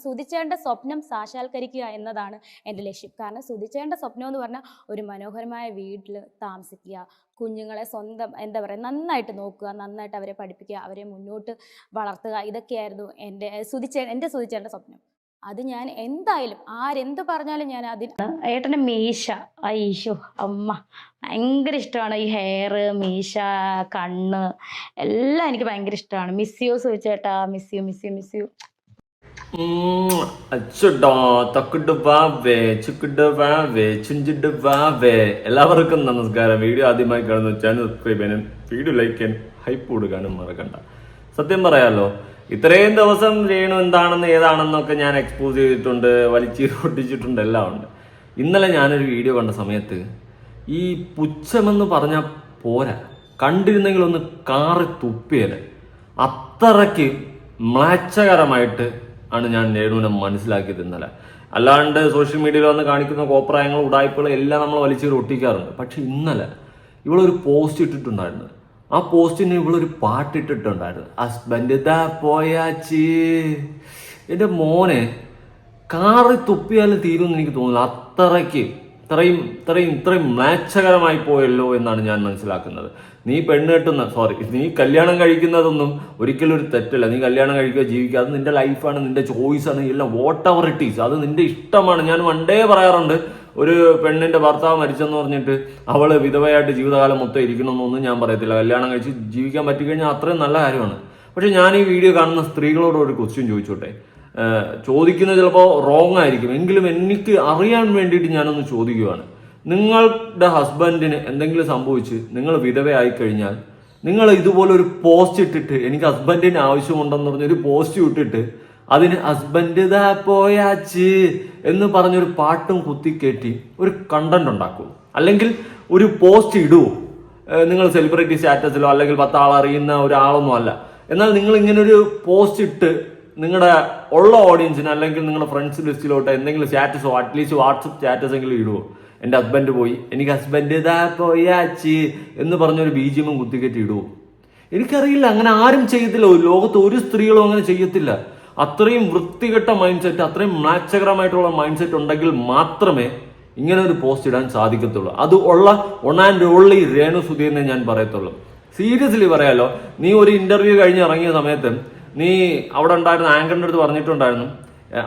സുധിച്ചേട്ടൻ്റെ സ്വപ്നം സാക്ഷാത്കരിക്കുക എന്നതാണ് എൻ്റെ ലക്ഷ്യം. കാരണം സുധിച്ചേട്ടൻ്റെ സ്വപ്നം എന്ന് പറഞ്ഞാൽ ഒരു മനോഹരമായ വീട്ടിൽ താമസിക്കുക, കുഞ്ഞുങ്ങളെ സ്വന്തം എന്താ പറയുക നന്നായിട്ട് നോക്കുക, നന്നായിട്ട് അവരെ പഠിപ്പിക്കുക, അവരെ മുന്നോട്ട് വളർത്തുക. ഇതൊക്കെയായിരുന്നു എൻ്റെ സുധിച്ചേട്ടൻ്റെ സ്വപ്നം. അത് ഞാൻ എന്തായാലും ആരെന്ത് പറഞ്ഞാലും ഞാൻ അതിന് ഏട്ടൻ്റെ മീശ അയ്യോ അമ്മ ഭയങ്കര ഇഷ്ടമാണ്. ഈ ഹെയർ, മീശ, കണ്ണ് എല്ലാം എനിക്ക് ഭയങ്കര ഇഷ്ടമാണ്. മിസ് യു സുധിച്ചേട്ടാ, miss you miss you miss you. എല്ലാവർക്കും നമസ്കാരം. വീഡിയോ ആദ്യമായി കാണുന്ന ചാനൽ സബ്സ്ക്രൈബ് ചെയ്യാനും വീഡിയോ ലൈക്ക് ചെയ്യാനും ഹൈപ്പ് കൊടുക്കാനും മറക്കണ്ട. സത്യം പറയാലോ, ഇത്രയും ദിവസം രേണു എന്താണെന്ന് ഏതാണെന്നൊക്കെ ഞാൻ എക്സ്പോസ് ചെയ്തിട്ടുണ്ട്, ഒട്ടിച്ചിട്ടുണ്ട്, എല്ലാം ഉണ്ട്. ഇന്നലെ ഞാനൊരു വീഡിയോ കണ്ട സമയത്ത് ഈ പുച്ഛമെന്ന് പറഞ്ഞാൽ പോരാ, കണ്ടിരുന്നെങ്കിൽ ഒന്ന് കാറി തുപ്പിയല്ലേ. അത്രയ്ക്ക് മ്ലേച്ഛകരമായിട്ട് ആണ് ഞാൻ രേണുവിനെ മനസ്സിലാക്കിയത് ഇന്നലെ. അല്ലാണ്ട് സോഷ്യൽ മീഡിയയിൽ വന്ന് കാണിക്കുന്ന കോപ്രായങ്ങളും ഉടായ്പകളും എല്ലാം നമ്മൾ വലിച്ചേറി ഒട്ടിക്കാറുണ്ട്. പക്ഷെ ഇന്നലെ ഇവളൊരു പോസ്റ്റ് ഇട്ടിട്ടുണ്ടായിരുന്നു. ആ പോസ്റ്റിന് ഇവളൊരു പാട്ടിട്ടിട്ടുണ്ടായിരുന്നു, ഹസ്ബൻഡ് ദാ പോയാച്ചി. എൻ്റെ മോനെ കാറി തുപ്പിയാലും തീരുമെന്ന് എനിക്ക് തോന്നുന്നു. അത്രയ്ക്ക് ഇത്രയും മ്ലേച്ഛകരമായി പോയല്ലോ എന്നാണ് ഞാൻ മനസ്സിലാക്കുന്നത്. നീ നീ കല്യാണം കഴിക്കുന്നതൊന്നും ഒരിക്കലും ഒരു തെറ്റല്ല. നീ കല്യാണം കഴിക്കുക, ജീവിക്കുക, അത് നിന്റെ ലൈഫാണ്, നിന്റെ ചോയ്സാണ്, എല്ലാം വാട്ട് എവർ ഇറ്റ് ഈസ്, അത് നിന്റെ ഇഷ്ടമാണ്. ഞാൻ വണ്ടേ പറയാറുണ്ട്, ഒരു പെണ്ണിന്റെ ഭർത്താവ് മരിച്ചെന്ന് പറഞ്ഞിട്ട് അവള് വിധവയായിട്ട് ജീവിതകാലം മൊത്തം ഇരിക്കണമെന്നൊന്നും ഞാൻ പറയത്തില്ല. കല്യാണം കഴിച്ച് ജീവിക്കാൻ പറ്റിക്കഴിഞ്ഞാൽ അത്രയും നല്ല കാര്യമാണ്. പക്ഷെ ഞാൻ ഈ വീഡിയോ കാണുന്ന സ്ത്രീകളോട് ഒരു ക്വസ്റ്റ്യൻ ചോദിച്ചോട്ടെ. ചോദിക്കുന്നത് ചിലപ്പോൾ റോങ് ആയിരിക്കും, എങ്കിലും എനിക്ക് അറിയാൻ വേണ്ടിയിട്ട് ഞാനൊന്ന് ചോദിക്കുകയാണ്. നിങ്ങളുടെ ഹസ്ബൻഡിന് എന്തെങ്കിലും സംഭവിച്ച് നിങ്ങൾ വിധവയായി കഴിഞ്ഞാൽ നിങ്ങൾ ഇതുപോലെ ഒരു പോസ്റ്റ് ഇട്ടിട്ട്, എനിക്ക് ഹസ്ബൻഡിന് ആവശ്യമുണ്ടെന്ന് പറഞ്ഞൊരു പോസ്റ്റ് ഇട്ടിട്ട് അതിന് ഹസ്ബൻഡ് ദാ പോയാച്ച് എന്ന് പറഞ്ഞൊരു പാട്ടും കുത്തിക്കേറ്റി ഒരു കണ്ടന്റ് ഉണ്ടാക്കും, അല്ലെങ്കിൽ ഒരു പോസ്റ്റ് ഇടുവോ? നിങ്ങൾ സെലിബ്രിറ്റി സ്റ്റാറ്റസിലോ അല്ലെങ്കിൽ 10 ആൾ അറിയുന്ന ഒരാളൊന്നും അല്ല. എന്നാൽ നിങ്ങൾ ഇങ്ങനെ ഒരു പോസ്റ്റ് ഇട്ട് നിങ്ങളുടെ ഉള്ള ഓഡിയൻസിന് അല്ലെങ്കിൽ നിങ്ങളുടെ ഫ്രണ്ട്സ് ലിസ്റ്റിലോട്ട് എന്തെങ്കിലും സ്റ്റാറ്റസോ അറ്റ്ലീസ്റ്റ് വാട്സപ്പ് സ്റ്റാറ്റസ് എങ്കിലും ഇടുവോ? എൻ്റെ ഹസ്ബൻഡ് പോയി, എനിക്ക് ഹസ്ബൻഡ് ഇതാ പോയാച്ചി എന്ന് പറഞ്ഞൊരു ബീജിയമും കുത്തിക്കറ്റി ഇടുവോ? എനിക്കറിയില്ല. അങ്ങനെ ആരും ചെയ്യത്തില്ല. ലോകത്ത് ഒരു സ്ത്രീകളും അങ്ങനെ ചെയ്യത്തില്ല. അത്രയും വൃത്തികെട്ട മൈൻഡ് സെറ്റ്, അത്രയും മ്ലേച്ഛകരമായിട്ടുള്ള മൈൻഡ് സെറ്റ് ഉണ്ടെങ്കിൽ മാത്രമേ ഇങ്ങനെ ഒരു പോസ്റ്റ് ഇടാൻ സാധിക്കത്തുള്ളൂ. അത് one and only Renu Sudhi എന്നേ ഞാൻ പറയത്തുള്ളൂ. സീരിയസ്ലി പറയാലോ, നീ ഒരു ഇന്റർവ്യൂ കഴിഞ്ഞ് ഇറങ്ങിയ സമയത്ത് നീ അവിടെ ഉണ്ടായിരുന്ന ആങ്കറിന്റെ അടുത്ത് പറഞ്ഞിട്ടുണ്ടായിരുന്നു,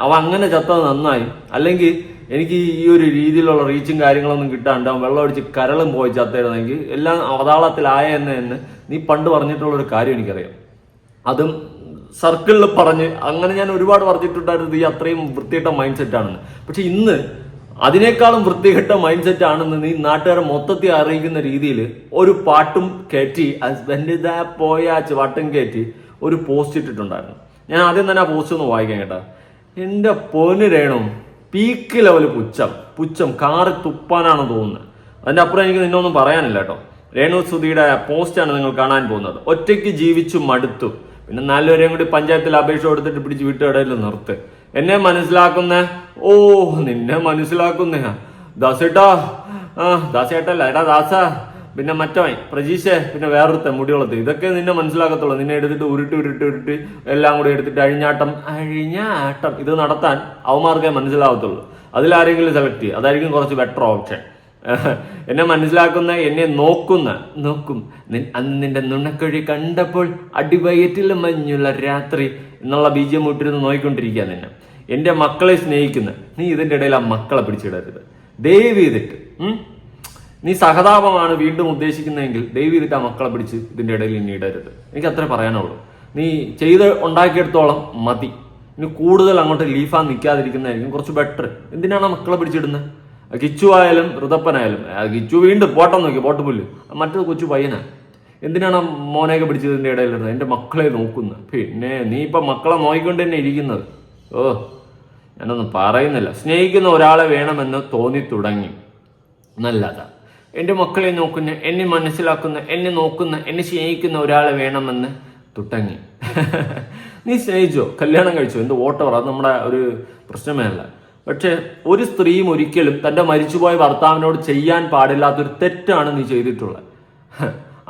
അവ അങ്ങനെ ചത്തത് നന്നായി, അല്ലെങ്കിൽ എനിക്ക് ഈ ഒരു രീതിയിലുള്ള റീച്ചും കാര്യങ്ങളൊന്നും കിട്ടാണ്ട് അവൻ വെള്ളം അടിച്ച് കരളും പോയി ചത്തായിരുന്നെങ്കിൽ എല്ലാം അവതാളത്തിലായ എന്ന് നീ പണ്ട് പറഞ്ഞിട്ടുള്ളൊരു കാര്യം എനിക്കറിയാം. അതും സർക്കിളിൽ പറഞ്ഞ് അങ്ങനെ ഞാൻ ഒരുപാട് പറഞ്ഞിട്ടുണ്ടായിരുന്നത് ഈ അത്രയും വൃത്തികെട്ട മൈൻഡ് സെറ്റ് ആണെന്ന്. പക്ഷെ ഇന്ന് അതിനേക്കാളും വൃത്തികെട്ട മൈൻഡ് സെറ്റ് ആണെന്ന് നീ നാട്ടുകാരെ മൊത്തത്തിൽ അറിയിക്കുന്ന രീതിയിൽ ഒരു പാട്ടും കയറ്റി, ഹസ്ബൻഡ് ഇതാ പോയാച്ച് പാട്ടും കയറ്റി ഒരു പോസ്റ്റ് ഇട്ടിട്ടുണ്ടായിരുന്നു. ഞാൻ ആദ്യം തന്നെ ആ പോസ്റ്റ് ഒന്ന് വായിക്കാൻ കേട്ടാ. എൻ്റെ പൊന്ന് രേണു, പീക്ക് ലെവൽ പുച്ഛം കാറി തുപ്പാനാണ് തോന്നുന്നത്. അതിൻ്റെ അപ്പുറം എനിക്ക് നിന്നൊന്നും പറയാനില്ല കേട്ടോ. രേണു സുധിയുടെ പോസ്റ്റാണ് നിങ്ങൾ കാണാൻ പോകുന്നത്. ഒറ്റയ്ക്ക് ജീവിച്ചു മടുത്തു, പിന്നെ 4 പേരെയും കൂടി പഞ്ചായത്തിൽ അപേക്ഷ കൊടുത്തിട്ട് പിടിച്ച് വീട്ടുകടയിൽ നിർത്ത്. എന്നെ മനസ്സിലാക്കുന്ന നിന്നെ മനസ്സിലാക്കുന്ന ദാസേട്ടല്ല എടാ ദാസ, പിന്നെ മറ്റവൻ പ്രജീഷേ, പിന്നെ വേറൊരുത്ത മുടിയുള്ളത്, ഇതൊക്കെ നിന്നെ മനസ്സിലാക്കത്തുള്ളൂ. നിന്നെ എടുത്തിട്ട് ഉരുട്ടി എല്ലാം കൂടി എടുത്തിട്ട് അഴിഞ്ഞാട്ടം ഇത് നടത്താൻ അവന്മാർക്കേ മനസ്സിലാവത്തുള്ളൂ. അതിലാരെങ്കിലും സെലക്ട് ചെയ്യുക, അതായിരിക്കും കുറച്ച് ബെറ്റർ ഓപ്ഷൻ. എന്നെ മനസ്സിലാക്കുന്ന, എന്നെ നോക്കും അന്ന് നിന്റെ നുണക്കഴി കണ്ടപ്പോൾ അടിവയറ്റിൽ മഞ്ഞുള്ള രാത്രി എന്നുള്ള ബീജം ഇട്ടിരുന്ന് നോയിക്കൊണ്ടിരിക്കുക നിന്നെ. എൻ്റെ മക്കളെ സ്നേഹിക്കുന്ന നീ ഇതിൻ്റെ ഇടയിൽ ആ മക്കളെ പിടിച്ചിടരുത് ദയവ് ചെയ്തിട്ട്. നീ സഹതാപമാണ് വീണ്ടും ഉദ്ദേശിക്കുന്നതെങ്കിൽ ദയവ് ചെയ്തിട്ട് ആ മക്കളെ പിടിച്ച് ഇതിൻ്റെ ഇടയിൽ ഇനി ഇടരുത്. എനിക്ക് അത്രേ പറയാനുള്ളൂ. നീ ചെയ്ത് ഉണ്ടാക്കിയെടുത്തോളം മതി. ഇനി കൂടുതൽ അങ്ങോട്ട് ലീഫാൻ നിൽക്കാതിരിക്കുന്നതായിരിക്കും കുറച്ച് ബെറ്റർ. എന്തിനാണ് ആ മക്കളെ പിടിച്ചിടുന്നത്? കിച്ചു ആയാലും ഋതപ്പനായാലും, കിച്ചു വീണ്ടും പോട്ട് പുല്ല്, മറ്റൊരു കൊച്ചു പയ്യനാ. എന്തിനാണ് മോനെയൊക്കെ പിടിച്ചതിൻ്റെ ഇടയിലിരുന്നത്? എൻ്റെ മക്കളെ നോക്കുന്നത്. പിന്നെ നീ ഇപ്പം മക്കളെ നോക്കിക്കൊണ്ട് തന്നെ ഇരിക്കുന്നത്. ഞാനൊന്നും പറയുന്നില്ല. സ്നേഹിക്കുന്ന ഒരാളെ വേണമെന്ന് തോന്നി തുടങ്ങി, നല്ലതാ. എൻ്റെ മക്കളെ നോക്കുന്ന, എന്നെ മനസ്സിലാക്കുന്ന, എന്നെ നോക്കുന്ന, എന്നെ സ്നേഹിക്കുന്ന ഒരാളെ വേണമെന്ന് തുടങ്ങി. നീ സ്നേഹിച്ചോ, കല്യാണം കഴിച്ചോ, എന്ത് വോട്ടവർ, അത് നമ്മുടെ ഒരു പ്രശ്നമേ അല്ല. പക്ഷെ ഒരു സ്ത്രീയും ഒരിക്കലും തൻ്റെ മരിച്ചുപോയ ഭർത്താവിനോട് ചെയ്യാൻ പാടില്ലാത്തൊരു തെറ്റാണ് നീ ചെയ്തിട്ടുള്ളത്.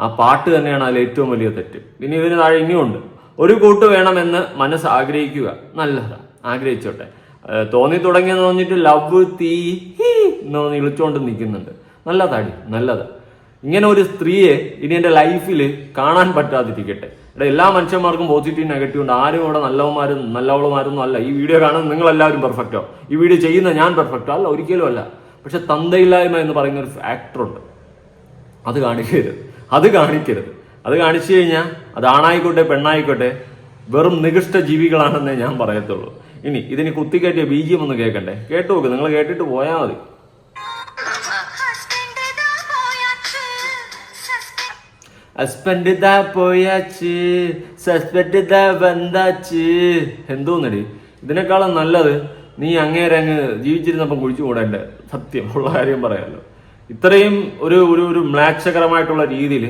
ആ പാട്ട് തന്നെയാണ് അതിൽ ഏറ്റവും വലിയ തെറ്റ്. ഇനി ഇതിന് താഴെ ഇനിയുണ്ട്. ഒരു കൂട്ട് വേണമെന്ന് മനസ്സ് ആഗ്രഹിക്കുക, നല്ലതാ. ആഗ്രഹിച്ചോട്ടെ. തോന്നി തുടങ്ങിയെന്ന് പറഞ്ഞിട്ട് ലവ് തീ എന്ന് പറഞ്ഞ് ഇളിച്ചോണ്ട് നിൽക്കുന്നുണ്ട്. നല്ലതാടി, നല്ലത്. ഇങ്ങനെ ഒരു സ്ത്രീയെ ഇനി എൻ്റെ ലൈഫിൽ കാണാൻ പറ്റാതിരിക്കട്ടെ. ഇവിടെ എല്ലാ മനുഷ്യന്മാർക്കും പോസിറ്റീവ് നെഗറ്റീവ് ഉണ്ട്. ആരും ഇവിടെ നല്ലവന്മാരും നല്ലവളമാരൊന്നും അല്ല. ഈ വീഡിയോ കാണുന്ന നിങ്ങളെല്ലാവരും പെർഫെക്റ്റോ, ഈ വീഡിയോ ചെയ്യുന്ന ഞാൻ പെർഫെക്റ്റോ അല്ല, ഒരിക്കലും അല്ല. പക്ഷെ തന്തയില്ലായ്മ എന്ന് പറയുന്ന ഒരു ഫാക്ടറുണ്ട്. അത് കാണിക്കരുത്, അത് കാണിക്കരുത്. അത് കാണിച്ചു കഴിഞ്ഞാൽ അത് ആണായിക്കോട്ടെ പെണ്ണായിക്കോട്ടെ വെറും നികൃഷ്ട ജീവികളാണെന്നേ ഞാൻ പറയത്തുള്ളൂ. ഇനി ഇതിന് കുത്തിക്കയറ്റിയ BGM ഒന്ന് കേൾക്കണ്ടേ? കേട്ടു നോക്ക്, നിങ്ങൾ കേട്ടിട്ട് പോയാൽ മതി. ഹസ്ബൻഡ് ഇതാ പോയാച്ച്, സസ്പെൻഡ് ഇതാ വന്നാച്ച്. എന്തോന്നടി, ഇതിനേക്കാളും നല്ലത് നീ അങ്ങേരെ അങ്ങ് ജീവിച്ചിരുന്നപ്പം കുഴിച്ചു കൂടേണ്ട. സത്യം ഉള്ള കാര്യം പറയാമല്ലോ. ഇത്രയും ഒരു ഒരു മ്ലേച്ഛകരമായിട്ടുള്ള രീതിയിൽ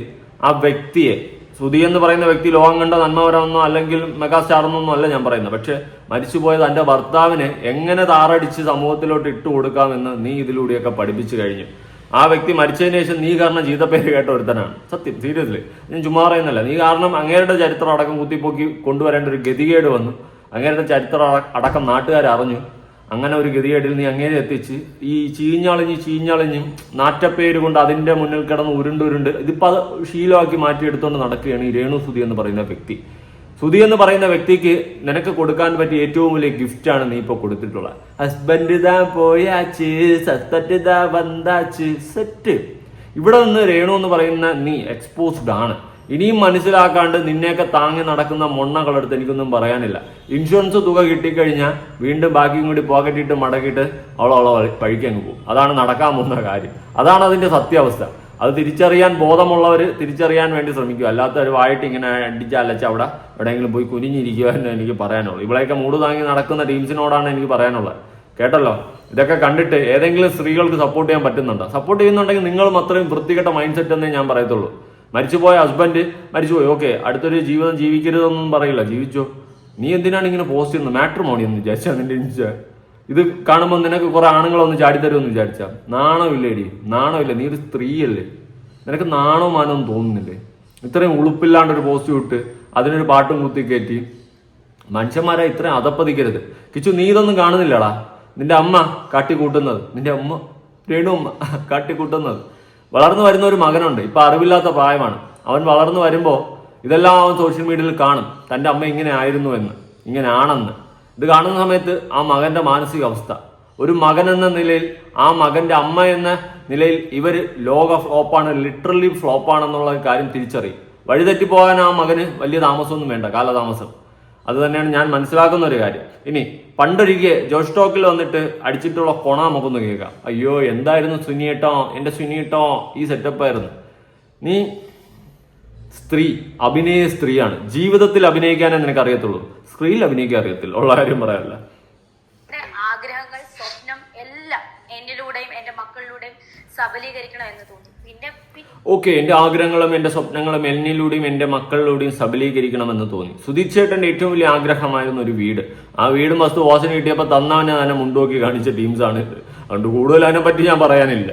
ആ വ്യക്തിയെ, സുധി എന്ന് പറയുന്ന വ്യക്തി ലോകം കണ്ട നന്മവരമെന്നോ അല്ലെങ്കിൽ മെഗാസ്റ്റാർ എന്നൊന്നും അല്ല ഞാൻ പറയുന്നത്. പക്ഷെ മരിച്ചുപോയത് എൻ്റെ ഭർത്താവിനെ എങ്ങനെ താറടിച്ച് സമൂഹത്തിലോട്ട് ഇട്ട് കൊടുക്കാമെന്ന് നീ ഇതിലൂടെയൊക്കെ പഠിപ്പിച്ചു കഴിഞ്ഞു. ആ വ്യക്തി മരിച്ചതിന് ശേഷം നീ കാരണം ജീവിതപ്പേര് കേട്ട ഒരുത്തനാണ്. സത്യം, സീരിയസ്ലി ഞാൻ ചുമ്മാ പറയുന്നല്ല. നീ കാരണം അങ്ങേരുടെ ചരിത്രം അടക്കം കുത്തിപ്പൊക്കി കൊണ്ടുവരേണ്ട ഒരു ഗതികേട് വന്നു. അങ്ങേരുടെ ചരിത്രം അടക്കം നാട്ടുകാർ അറിഞ്ഞു. അങ്ങനെ ഒരു ഗതികേടിൽ നീ അങ്ങേരെ എത്തിച്ച് ഈ ചീഞ്ഞളിഞ്ഞും നാറ്റപ്പേര് കൊണ്ട് അതിന്റെ മുന്നിൽ കിടന്ന് ഉരുണ്ട് ഇതിപ്പോ അത് ശീലമാക്കി മാറ്റിയെടുത്തുകൊണ്ട് നടക്കുകയാണ് ഈ രേണു സുധി എന്ന് പറയുന്ന വ്യക്തി. സുധി എന്ന് പറയുന്ന വ്യക്തിക്ക് നിനക്ക് കൊടുക്കാൻ പറ്റിയ ഏറ്റവും വലിയ ഗിഫ്റ്റാണ് നീ ഇപ്പൊ കൊടുത്തിട്ടുള്ളത്. ഹസ്ബൻഡ് ഇതാ പോയാച്ച്, സസ്പെൻഡ് ഇതാ വന്നാച്ച്, സെറ്റ്. ഇവിടെ നിന്ന് രേണു എന്ന് പറയുന്ന നീ എക്സ്പോസ്ഡ് ആണ്. ഇനിയും മനസ്സിലാക്കാണ്ട് നിന്നെയൊക്കെ താങ്ങി നടക്കുന്ന മൊണ്ണകളെടുത്ത് എനിക്കൊന്നും പറയാനില്ല. ഇൻഷുറൻസ് തുക കിട്ടിക്കഴിഞ്ഞാൽ വീണ്ടും ബാക്കിയും കൂടി പോക്കറ്റിട്ട് മടക്കിയിട്ട് അവളെ പഴിക്കങ്ങ് പോകും. അതാണ് നടക്കാൻ പോകുന്ന കാര്യം. അതാണ് അതിന്റെ സത്യാവസ്ഥ. അത് തിരിച്ചറിയാൻ ബോധമുള്ളവർ തിരിച്ചറിയാൻ വേണ്ടി ശ്രമിക്കുക. അല്ലാത്തവർ വായിട്ട് ഇങ്ങനെ അടിച്ചലച്ച് അവിടെ എവിടെയെങ്കിലും പോയി കുനിഞ്ഞിരിക്കുക എന്ന് എനിക്ക് പറയാനുള്ളൂ. ഇവിടെയൊക്കെ മൂട് താങ്ങി നടക്കുന്ന ടീംസിനോടാണ് എനിക്ക് പറയാനുള്ളത്. കേട്ടല്ലോ, ഇതൊക്കെ കണ്ടിട്ട് ഏതെങ്കിലും സ്ത്രീകൾക്ക് സപ്പോർട്ട് ചെയ്യാൻ പറ്റുന്നുണ്ടോ? സപ്പോർട്ട് ചെയ്യുന്നുണ്ടെങ്കിൽ നിങ്ങളും അത്രയും വൃത്തികെട്ട മൈൻഡ് സെറ്റ് എന്നേ ഞാൻ പറയത്തുള്ളൂ. മരിച്ചുപോയ ഹസ്ബൻഡ് മരിച്ചുപോയി, ഓക്കെ, അടുത്തൊരു ജീവിതം ജീവിക്കരുതെന്നൊന്നും പറയില്ല, ജീവിച്ചോ. നീ എന്തിനാണ് ഇങ്ങനെ പോസ്റ്റ് ചെയ്യുന്നത്? മാട്രിമോണി എന്ന് വിചാരിച്ചാ നിന്റെ ഇത് കാണുമ്പോൾ നിനക്ക് കുറെ ആണുങ്ങളൊന്ന് ചാടിത്തരുമെന്ന് വിചാരിച്ചാ? നാണമില്ലേടി, നാണമില്ല. നീ ഒരു സ്ത്രീയല്ലേ, നിനക്ക് നാണോ മാനവും തോന്നുന്നില്ലേ? ഇത്രയും ഉളുപ്പില്ലാണ്ടൊരു പോസ്റ്റ് വിട്ട് അതിനൊരു പാട്ടും കുത്തിക്കയറ്റി മനുഷ്യന്മാരെ ഇത്രയും അതപ്പതിക്കരുത്. കിച്ചു, നീ ഇതൊന്നും കാണുന്നില്ലടാ. നിന്റെ അമ്മ കാട്ടിക്കൂട്ടുന്നത്, നിന്റെ അമ്മ രേണു അമ്മ കാട്ടിക്കൂട്ടുന്നത്. വളർന്നു വരുന്ന ഒരു മകനുണ്ട്, ഇപ്പൊ അറിവില്ലാത്ത പ്രായമാണ്. അവൻ വളർന്നു വരുമ്പോ ഇതെല്ലാം അവൻ സോഷ്യൽ മീഡിയയിൽ കാണും, തന്റെ അമ്മ ഇങ്ങനെ ആയിരുന്നു എന്ന്, ഇങ്ങനെ ആണെന്ന്. ഇത് കാണുന്ന സമയത്ത് ആ മകന്റെ മാനസികാവസ്ഥ, ഒരു മകൻ എന്ന നിലയിൽ, ആ മകന്റെ അമ്മ എന്ന നിലയിൽ ഇവര് ലോക ഫ്ലോപ്പാണ്, ലിറ്ററലി ഫ്ലോപ്പാണെന്നുള്ള കാര്യം തിരിച്ചറിയും. വഴിതെറ്റിപ്പോകാൻ ആ മകന് വലിയ താമസമൊന്നും വേണ്ട, കാലതാമസം. അത് തന്നെയാണ് ഞാൻ മനസ്സിലാക്കുന്ന ഒരു കാര്യം. ഇനി പണ്ടൊരിക്കെ ജോഷ് ടോക്കിൽ വന്നിട്ട് അടിച്ചിട്ടുള്ള കൊണ നമുക്കൊന്ന് കേൾക്കാം. അയ്യോ എന്തായിരുന്നു സുനിയേട്ടോ, എന്റെ സുനിയേട്ടോ, ഈ സെറ്റപ്പായിരുന്നു. നീ സ്ത്രീ, അഭിനയ സ്ത്രീയാണ്. ജീവിതത്തിൽ അഭിനയിക്കാനേ നിനക്ക് അറിയത്തുള്ളൂ, സ്ക്രീനിൽ അഭിനയിക്കാൻ അറിയത്തില്ല. ഉള്ള കാര്യം പറയാനല്ല. ആഗ്രഹങ്ങൾ, സ്വപ്നം എല്ലാം എന്നിലൂടെയും എന്റെ മക്കളിലൂടെയും സബലീകരിക്കണം എന്ന് തോന്നി. പിന്നെ ഓക്കെ, എന്റെ ആഗ്രഹങ്ങളും എന്റെ സ്വപ്നങ്ങളും എന്നിലൂടെയും എന്റെ മക്കളിലൂടെയും സബലീകരിക്കണമെന്ന് തോന്നി. സുധീർ ചേട്ടന്റെ ഏറ്റവും വലിയ ആഗ്രഹമായിരുന്നു ഒരു വീട്. ആ വീടും വസ്തു വാസന കിട്ടിയപ്പോൾ തന്നവനെ തന്നെ മുണ്ടോക്കി കാണിച്ച ടീംസാണ് ഇത്. അതുകൊണ്ട് കൂടുതൽ അതിനെ പറ്റി ഞാൻ പറയാനില്ല.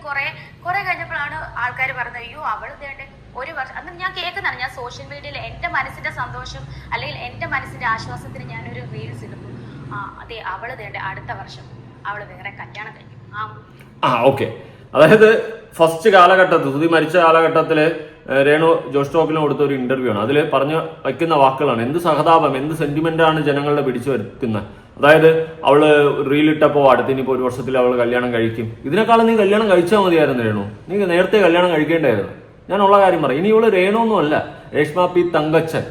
കുറെ കഴിഞ്ഞപ്പോഴാണ് ആൾക്കാർ പറഞ്ഞത്, അയ്യോ അവള് തേണ്ട ഒരു വർഷം. അന്ന് ഞാൻ കേൾക്കുന്നതാണ്, ഞാൻ സോഷ്യൽ മീഡിയയിൽ എന്റെ മനസ്സിന്റെ സന്തോഷം അല്ലെങ്കിൽ എന്റെ മനസ്സിന്റെ ആശ്വാസത്തിന് ഞാനൊരു റീൽസ് ഇടുന്നു. അതെ, അവള് തേണ്ട അടുത്ത വർഷം അവള് വേറെ കല്യാണം കഴിക്കും. ഓക്കെ, അതായത് ഫസ്റ്റ് കാലഘട്ടത്തിൽ, സുധി മരിച്ച കാലഘട്ടത്തില് രേണു ജോഷ് ടോക്കിന് കൊടുത്ത ഒരു ഇന്റർവ്യൂ ആണ്. അതിൽ പറഞ്ഞു വയ്ക്കുന്ന വാക്കുകളാണ്. എന്ത് സഹതാപം, എന്ത് സെന്റിമെന്റ് ആണ് ജനങ്ങളുടെ പിടിച്ചു വരുത്തുന്നത്. അതായത് അവള് റീലിട്ടപ്പോ അടുത്തിനിപ്പോ ഒരു വർഷത്തിൽ അവള് കല്യാണം കഴിക്കും. ഇതിനേക്കാളും നീ കല്യാണം കഴിച്ചാൽ മതിയായിരുന്നു രേണു. നീ നേരത്തെ കല്യാണം കഴിക്കേണ്ടായിരുന്നു. ഞാൻ ഉള്ള കാര്യം പറയാം. ഇനി ഇവള് രേണു ഒന്നും അല്ല, രേഷ്മ പി തങ്കച്ചൻ.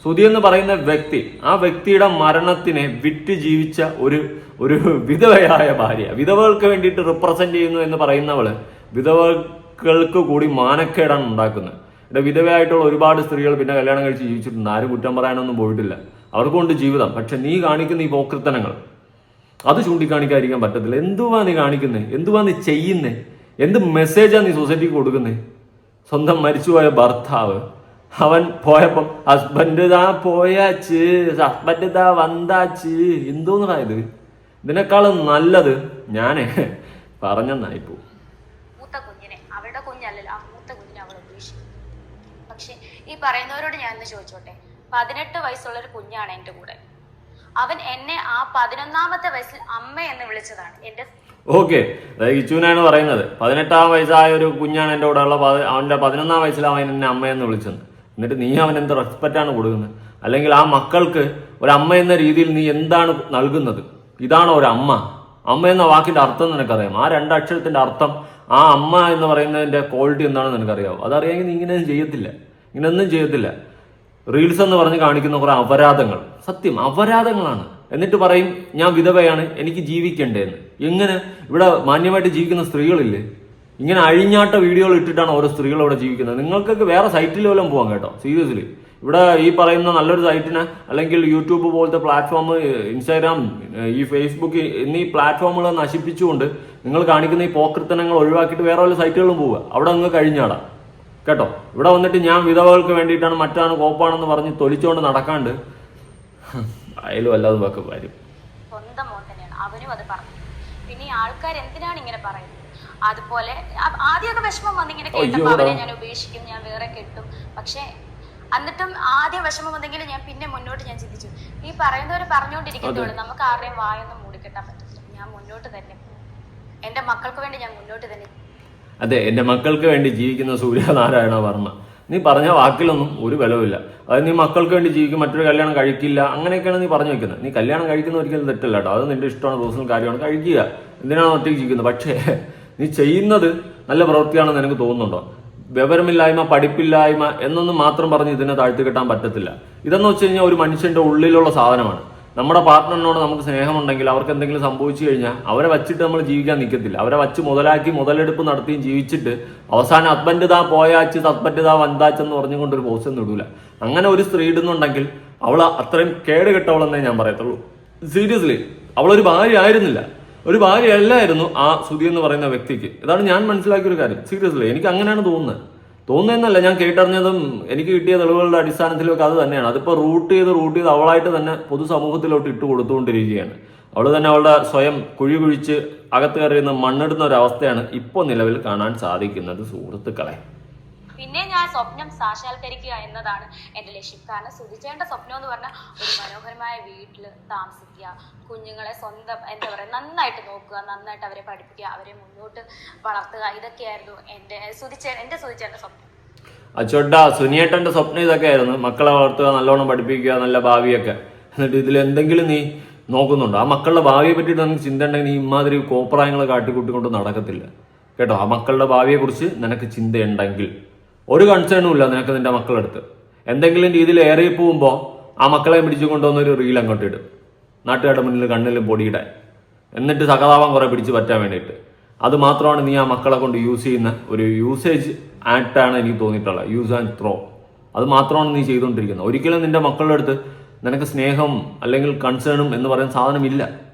സുധി എന്ന് പറയുന്ന വ്യക്തി, ആ വ്യക്തിയുടെ മരണത്തിനെ വിറ്റ് ജീവിച്ച ഒരു വിധവയായ ഭാര്യ, വിധവകൾക്ക് വേണ്ടിയിട്ട് റിപ്രസെന്റ് ചെയ്യുന്നു എന്ന് പറയുന്നവള് വിധവകൾക്ക് കൂടി മാനക്കേടാണ് ഉണ്ടാക്കുന്നത്. ഇവിടെ വിധവയായിട്ടുള്ള ഒരുപാട് സ്ത്രീകൾ പിന്നെ കല്യാണം കഴിച്ച് ജീവിച്ചിട്ടുണ്ട്. ആരും കുറ്റം പറയാനൊന്നും പോയിട്ടില്ല, അവർക്കുണ്ട് ജീവിതം. പക്ഷെ നീ കാണിക്കുന്ന ഈ പോക്രിത്തനങ്ങൾ അത് ചൂണ്ടിക്കാണിക്കാതിരിക്കാൻ പറ്റത്തില്ല. എന്തുവാ നീ കാണിക്കുന്നേ, എന്തുവാ നീ ചെയ്യുന്നേ, എന്ത് മെസ്സേജാ നീ സൊസൈറ്റിക്ക് കൊടുക്കുന്നേ? സ്വന്തം മരിച്ചുപോയ ഭർത്താവ്, അവൻ പോയപ്പം ഹസ്ബൻഡ് ഇതാ പോയാച്ച്, ഹസ്ബൻഡ് ഇതാ വന്നാച്ച്, എന്തോന്നായത്? ഇതിനേക്കാളും നല്ലത് ഞാനേ പറഞ്ഞെന്നായിപ്പോ. മൂത്ത കുഞ്ഞിനെ, അവളുടെ കുഞ്ഞല്ലല്ലോ, ആ മൂത്ത കുഞ്ഞിനെ അവൾ ഉപേക്ഷിച്ചു. പക്ഷെ ഈ പറയുന്നവരോട് ഞാൻ ഒന്ന് ചോദിച്ചോട്ടെ, 18 വയസ്സുള്ള ഒരു കുഞ്ഞാണ് എൻ്റെ കൂടെ. അവൻ എന്നെ ആ 11ാമത്തെ വയസ്സിൽ അമ്മ എന്ന് വിളിച്ചതാണ്. എന്റെ ഓക്കെ, അതായത് കിച്ചുവിനാണ് പറയുന്നത് 18ാം വയസ്സായ ഒരു കുഞ്ഞാണ് എൻ്റെ കൂടെ ഉള്ള, അവൻ്റെ 11ാം വയസ്സിൽ അവൻ എന്നെ അമ്മയെന്ന് വിളിച്ചത്. എന്നിട്ട് നീ അവൻ എന്ത് റെസ്പെക്റ്റാണ് കൊടുക്കുന്നത്? അല്ലെങ്കിൽ ആ മക്കൾക്ക് ഒരമ്മ എന്ന രീതിയിൽ നീ എന്താണ് നൽകുന്നത്? ഇതാണോ ഒരു അമ്മ? അമ്മ എന്ന വാക്കിന്റെ അർത്ഥം നിനക്കറിയാം? ആ 2 അക്ഷരത്തിന്റെ അർത്ഥം, ആ അമ്മ എന്ന് പറയുന്നതിന്റെ ക്വാളിറ്റി എന്താണെന്ന് നിനക്കറിയാവോ? അതറിയാമെങ്കിൽ നീ ഇങ്ങനെയൊന്നും ചെയ്യത്തില്ല, ഇങ്ങനെയൊന്നും ചെയ്യത്തില്ല. റീൽസ് എന്ന് പറഞ്ഞ് കാണിക്കുന്ന കുറെ അപരാധങ്ങൾ, സത്യം അപരാധങ്ങളാണ്. എന്നിട്ട് പറയും ഞാൻ വിധവയാണ്, എനിക്ക് ജീവിക്കണ്ടേന്ന്. എങ്ങനെ? ഇവിടെ മാന്യമായിട്ട് ജീവിക്കുന്ന സ്ത്രീകളില്ലേ? ഇങ്ങനെ അഴിഞ്ഞാട്ട വീഡിയോകൾ ഇട്ടിട്ടാണ് ഓരോ സ്ത്രീകൾ ഇവിടെ ജീവിക്കുന്നത്. നിങ്ങൾക്കൊക്കെ വേറെ സൈറ്റിൽ വല്ലതും പോകാൻ കേട്ടോ, സീരിയസ്ലി. ഇവിടെ ഈ പറയുന്ന നല്ലൊരു സൈറ്റിന്, അല്ലെങ്കിൽ യൂട്യൂബ് പോലത്തെ പ്ലാറ്റ്ഫോം, ഇൻസ്റ്റാഗ്രാം, ഈ ഫേസ്ബുക്ക് എന്നീ പ്ലാറ്റ്ഫോമുകൾ നശിപ്പിച്ചുകൊണ്ട് നിങ്ങൾ കാണിക്കുന്ന ഈ പോക്കൃത്തനങ്ങൾ ഒഴിവാക്കിയിട്ട് വേറെ വല്ല സൈറ്റുകളിലും പോവുക. അവിടെ അങ്ങ് കഴിഞ്ഞാടാം കേട്ടോ. ഇവിടെ വന്നിട്ട് ഞാൻ വിധവകൾക്ക് വേണ്ടിയിട്ടാണ്, മറ്റാണ്, കോപ്പാണെന്ന് പറഞ്ഞ് തൊലിച്ചുകൊണ്ട് നടക്കാണ്ട് അയലും അല്ലാതെ വെക്ക കാര്യം. സ്വന്തം മോൻ തന്നെയാണ്, അവനും അത് പറഞ്ഞു. പിന്നെ ഈ ആൾക്കാർ എന്തിനാണ് ഇങ്ങനെ പറയുന്നത്? അതുപോലെ ആദ്യമൊക്കെ വിഷമം വന്നിങ്ങനെ കേട്ടപ്പോൾ അവനെ ഞാൻ ഉപേക്ഷിക്കും, ഞാൻ വേറെ കെട്ടും. പക്ഷെ എന്നിട്ടും ആദ്യം വിഷമം വന്നെങ്കിലും ഞാൻ പിന്നെ മുന്നോട്ട് ഞാൻ ചിന്തിച്ചു, ഈ പറയുന്നവർ പറഞ്ഞുകൊണ്ടിരിക്കുന്നതുകൊണ്ട് നമുക്ക് ആരുടെയും വായൊന്നും മൂടിക്കെട്ടാൻ പറ്റില്ല. ഞാൻ മുന്നോട്ട് തന്നെ പോകും. എന്റെ മക്കൾക്ക് വേണ്ടി ഞാൻ മുന്നോട്ട് തന്നെ. അതെ, എൻ്റെ മക്കൾക്ക് വേണ്ടി ജീവിക്കുന്ന സൂര്യനാരായണ വർമ്മ. നീ പറഞ്ഞ വാക്കിലൊന്നും ഒരു ബലവുമില്ല. അതായത് നീ മക്കൾക്ക് വേണ്ടി ജീവിക്കും, മറ്റൊരു കല്യാണം കഴിക്കില്ല, അങ്ങനെയൊക്കെയാണ് നീ പറഞ്ഞു വെക്കുന്നത്. നീ കല്യാണം കഴിക്കുന്ന ഒരിക്കലും തെറ്റല്ല കേട്ടോ, അത് നിന്റെ ഇഷ്ടമാണ്, പേഴ്സണൽ കാര്യമാണ്, കഴിക്കുക. എന്തിനാണ് ഒറ്റയ്ക്ക് ജീവിക്കുന്നത്? പക്ഷേ നീ ചെയ്യുന്നത് നല്ല പ്രവൃത്തിയാണെന്ന് എനിക്ക് തോന്നുന്നുണ്ടോ? വിവരമില്ലായ്മ, പഠിപ്പില്ലായ്മ എന്നൊന്നും മാത്രം പറഞ്ഞ് ഇതിനെ താഴ്ത്തി കെട്ടാൻ പറ്റത്തില്ല. ഇതെന്ന് വെച്ച് കഴിഞ്ഞാൽ ഒരു മനുഷ്യന്റെ ഉള്ളിലുള്ള സാധനമാണ്. നമ്മുടെ പാർട്ട്ണറിനോട് നമുക്ക് സ്നേഹമുണ്ടെങ്കിൽ അവർക്ക് എന്തെങ്കിലും സംഭവിച്ചു കഴിഞ്ഞാൽ അവരെ വച്ചിട്ട് നമ്മൾ ജീവിക്കാൻ നിൽക്കത്തില്ല. അവരെ വച്ച് മുതലാക്കി മുതലെടുപ്പ് നടത്തിയും ജീവിച്ചിട്ട് അവസാനം ഹസ്ബൻഡ് പോയാച്ച് ഹസ്ബൻഡ് വന്താച്ച് എന്ന് പറഞ്ഞുകൊണ്ടൊരു പോസ്റ്റ് ഒന്നും ഇടൂല. അങ്ങനെ ഒരു സ്ത്രീ ഇടുന്നുണ്ടെങ്കിൽ അവൾ അത്രയും കേട് കെട്ടവളെന്നേ ഞാൻ പറയത്തുള്ളൂ. സീരിയസ്ലി, അവളൊരു ഭാര്യ ആയിരുന്നില്ല, ഒരു ഭാര്യ അല്ലായിരുന്നു ആ സുധി എന്ന് പറയുന്ന വ്യക്തിക്ക്. ഇതാണ് ഞാൻ മനസ്സിലാക്കിയ ഒരു കാര്യം. സീരിയസ്ലി എനിക്ക് അങ്ങനെയാണ് തോന്നുന്നതെന്നല്ല, ഞാൻ കേട്ടറിഞ്ഞതും എനിക്ക് കിട്ടിയ തെളിവുകളുടെ അടിസ്ഥാനത്തിലൊക്കെ അത് തന്നെയാണ്. അതിപ്പോൾ റൂട്ട് ചെയ്ത് അവളായിട്ട് തന്നെ പൊതുസമൂഹത്തിലോട്ട് ഇട്ട് കൊടുത്തുകൊണ്ടിരിക്കുകയാണ്. അവൾ തന്നെ അവളുടെ സ്വയം കുഴിച്ച് അകത്ത് കയറിയുന്ന മണ്ണിടുന്ന ഒരു അവസ്ഥയാണ് ഇപ്പോൾ നിലവിൽ കാണാൻ സാധിക്കുന്നത് സുഹൃത്തുക്കളെ. പിന്നെ ഞാൻ സ്വപ്നം സാക്ഷാത്കരിക്കുക എന്നതാണ് എൻ്റെ ലക്ഷ്യം. കാരണം സുധിച്ചേണ്ട സ്വപ്നം എന്ന് പറഞ്ഞാൽ ഒരു മനോഹരമായ വീട്ടിൽ താമസിക്കുക, കുഞ്ഞുങ്ങളെ സ്വന്തം നന്നായിട്ട് നോക്കുക, നന്നായിട്ട് അവരെ പഠിപ്പിക്കുക, അവരെ മുന്നോട്ട് വളർത്തുക. ഇതൊക്കെയായിരുന്നു എൻ്റെ സുധിച്ചേട്ടൻ്റെ സ്വപ്നം. അച്ചോട്ടാ, സുനിയേട്ടന്റെ സ്വപ്നം ഇതൊക്കെ ആയിരുന്നു. മക്കളെ വളർത്തുക, നല്ലോണം പഠിപ്പിക്കുക, നല്ല ഭാവിയൊക്കെ. എന്നിട്ട് ഇതിൽ എന്തെങ്കിലും നീ നോക്കുന്നുണ്ടോ? ആ മക്കളുടെ ഭാവിയെ പറ്റിയിട്ട് നിനക്ക് ചിന്ത ഉണ്ടെങ്കിൽ നീ ഇമാതിരി കോപ്രായങ്ങൾ കാട്ടിക്കൂട്ടിക്കൊണ്ട് നടക്കത്തില്ല കേട്ടോ. ആ മക്കളുടെ ഭാവിയെ കുറിച്ച് നിനക്ക് ചിന്തയുണ്ടെങ്കിൽ ഒരു കൺസേണും ഇല്ല നിനക്ക് നിന്റെ മക്കളെടുത്ത്. എന്തെങ്കിലും രീതിയിൽ ഏറി പോകുമ്പോൾ ആ മക്കളെ പിടിച്ചു കൊണ്ടുവന്നൊരു റീൽ അങ്ങോട്ട് ഇടും, നാട്ടുകാരുടെ മുന്നിൽ കണ്ണിലും പൊടിയിടാൻ, എന്നിട്ട് സഹതാപം കുറെ പിടിച്ച് പറ്റാൻ വേണ്ടിയിട്ട്. അത് മാത്രമാണ് നീ ആ മക്കളെ കൊണ്ട് യൂസ് ചെയ്യുന്ന ഒരു യൂസേജ് ആക്ടാണ് എനിക്ക് തോന്നിയിട്ടുള്ളത്. യൂസ് ആൻഡ് ത്രോ, അത് മാത്രമാണ് നീ ചെയ്തുകൊണ്ടിരിക്കുന്നത്. ഒരിക്കലും നിന്റെ മക്കളുടെ അടുത്ത് നിനക്ക് സ്നേഹം അല്ലെങ്കിൽ കൺസേണും എന്ന് പറയുന്ന സാധനമില്ല.